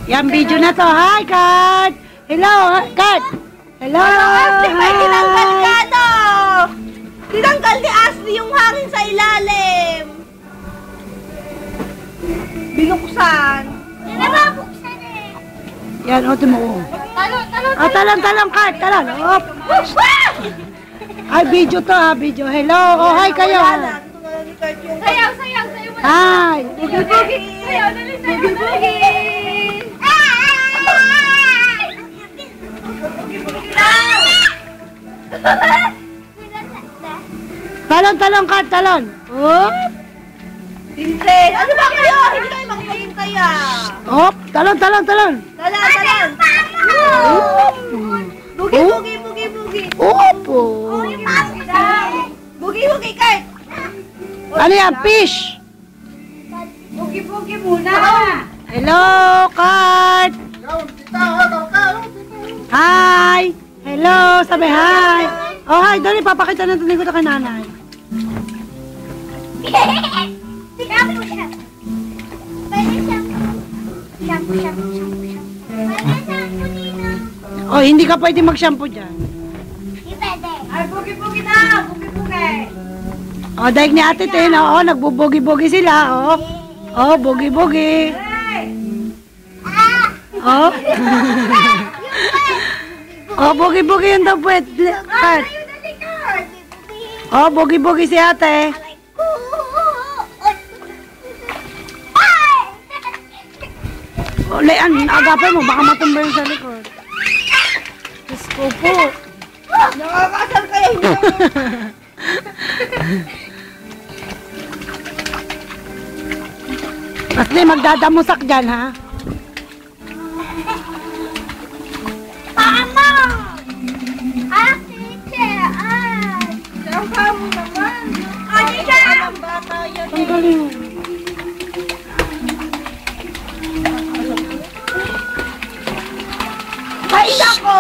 Yan, video na to. Hi, Kat! Hello, Kat! Hello! Ashley, may tinanggal ka to! Tinanggal ni Ashley yung hangin sa ilalim. Binuksan. Yan na ba buksan eh? Yan, o, tumuo. Talon, Kat, talon. Op. Ay, video to ha, video. Hello, oh, hi kayo. Sayaw mo. Hi. Bugi-bugi. Sayaw na rin tayo. Bugi-bugi. Talon, Kat, talon. Oh. Vincent, ano ba kayo? Hindi kayo makikintay ah. Op, talon. Talan. Bugi. Opo. Bugi, Kurt. Ano yan, fish? Bugi-bugi muna. Hello, Kat. Hi. Hello, sabi hi. Oh, hi, dali, papakita na ito ko kay nanay. Shampoo siya. Pwede shampoo. Pwede shampoo dito. Oh, hindi ka pwede mag-shampoo dyan. Hindi pwede. Ay, bugi na. Bugi. Oh, dahil ni Ate Tin, oh, nagbubugi-bugi sila, oh. Oh, bugi-bugi. Oh. Oh, bugi-bugi yung daw pwede. Kat. Oh, bugi-bugi si Ate. Oh, Lean, agapay mo, baka matumba yung sa likod. Diyos ko po. Nakakasal kayo. Asli, magdadamusak dyan, ha? Mama! Teacher! Siyampa mo naman. Teacher! Ang bata yan. Ang galing. Ay, nako!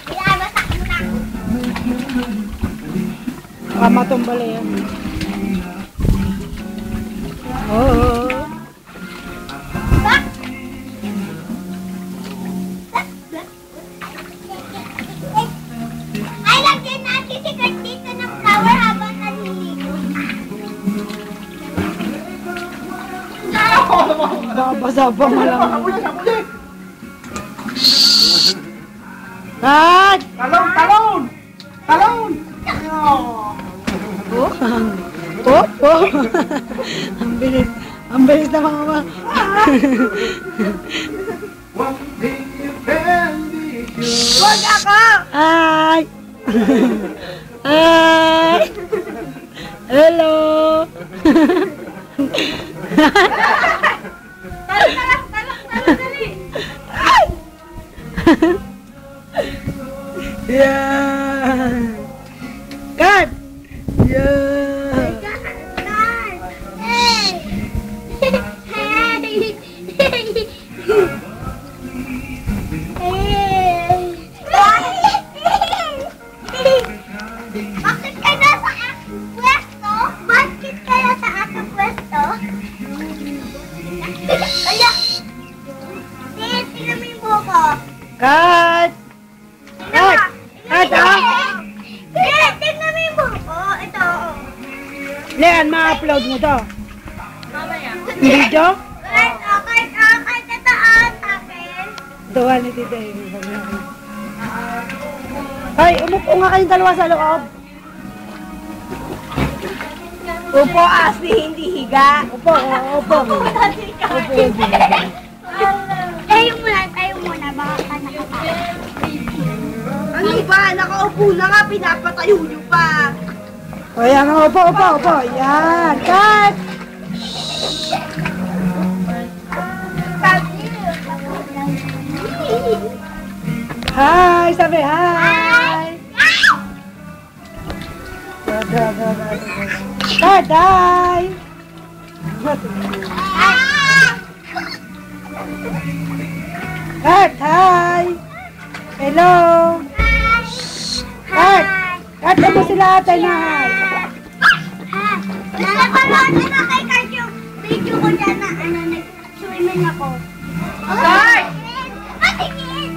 Ilabasak mo na. Baka matumbala yan. Oh. Ay, lagyan natin si Kurt dito ng flower habang naliligo. Babasa pa malang. Kat! Talon! Oh. Oh. Ang bilis na mga Wag ako! Hi! Hi! Hello! Talong, dali. Yeah! Kat! Yeah! Bakit kaya sa aking pwesto? Bakit kaya sa aking pwesto? Kaya, tingnan mo yung buko. Kat! Kat! Kat, ah! Tingnan mo yung buko. Ito. Lean, ma-upload mo to. Mamaya. Video? Kahit ito ang akin. Tuwa ni Tita Amy. Ay, umupo nga kayong dalawa sa loob. Upo, Ashley, hindi higa. Upo. Upo. Tayo muna. Baka ka nakatayo. Ano ba? Nakaupo na nga, pinapatayo niyo pa. O yan, upo. Yan, Kat! Hi, sabi hi! Kat, hi! Kat, hi! Hello! Kat! Kat, mo sila ate na hi! Napanood na kay Kurt yung video ko dyan na Swimming ako. Guard! Matingin!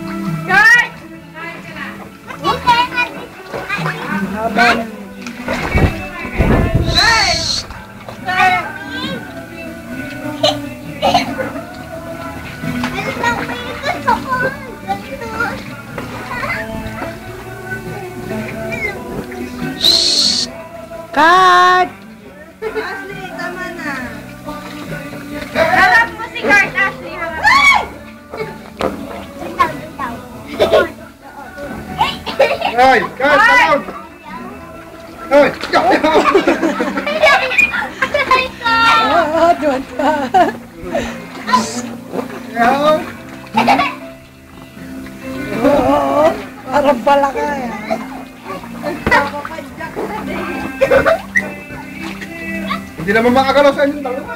Guard! Matingin! Haba na. Guard! Guard! Ano lang ba yung gusto ko? Ganito. Cut! Ashley, tama na. Harap mo si Guard, Ashley. Harap mo. Bitaw. Hoy, guys, talon! Hoy, Oo, doon pa. yaw! Oo, parang pala ka yan. Hindi naman makagalaw sa inyong dalawa.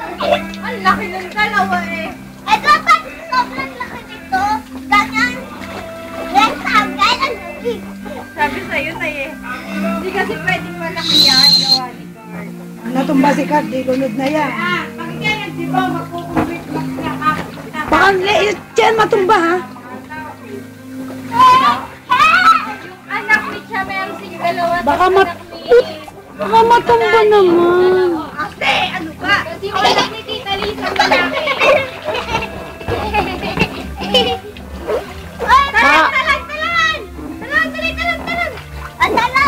Ang laki ng dalawa eh. Eh, dapat sobrang laki nito. Ganyan. Rectangle. Ang laki. Sabi sa'yo na eh. Hindi kasi pwedeng malaki yan. Gawa ni Guard. Natumba si Kat, di lunod na yan. Pag ganyan, di ba, magkukumbit lang niya ka. Baka liit yan matumba ha. Anak ni siya, meron sing dalawa. Baka baka matumba naman. Ate, ano ka? Kasi anak ni Tita Lisa malaki.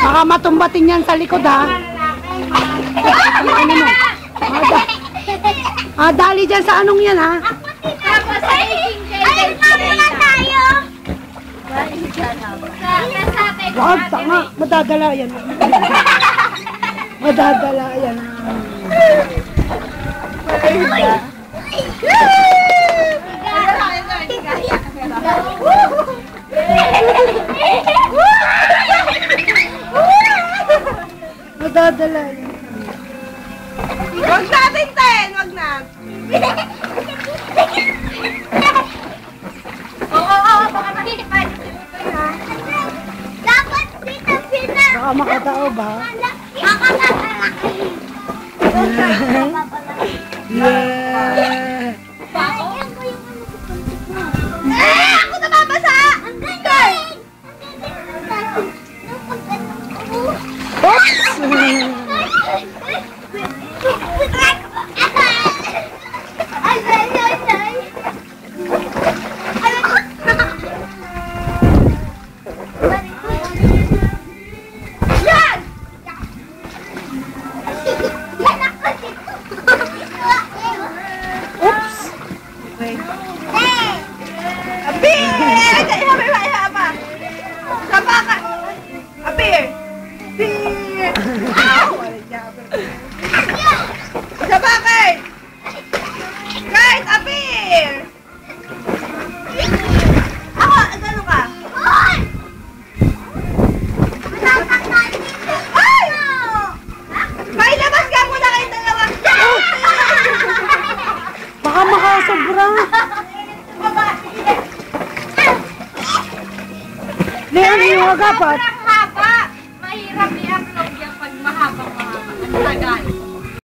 Baka matumbatin yan sa likod ha. Ano mo? Dali dyan sa anong yan ha. Tapos sa iking Ay, mamuna tayo. Wag, tama. Madadala yan. Madadala yan. Madadala yan. Wag natin, Ten! Wag na! Oo, baka makikipad. Dapat dito sila. Baka makatao ba? Baka makalaki. Yeah. Ayan ko yung ano sa puntik mo. Eh! Ako nababasa! Ang galing! Ang galing! Oops! Ay, ay, ay, ay. Yan! Yan ako dito. Oops! Abi! Kaya pa! Saba ka! Abi! Abi! Saba ka! Guys, Abi! Ako, gano'n ka? Hoy! Nasaktan dito. Ay! May labas ka muna kayong dalawa! Baka makasobra. Leon, yung agapat. Sobrang haba! Mahirap i-upload yan pag mahaba. Ang tagal.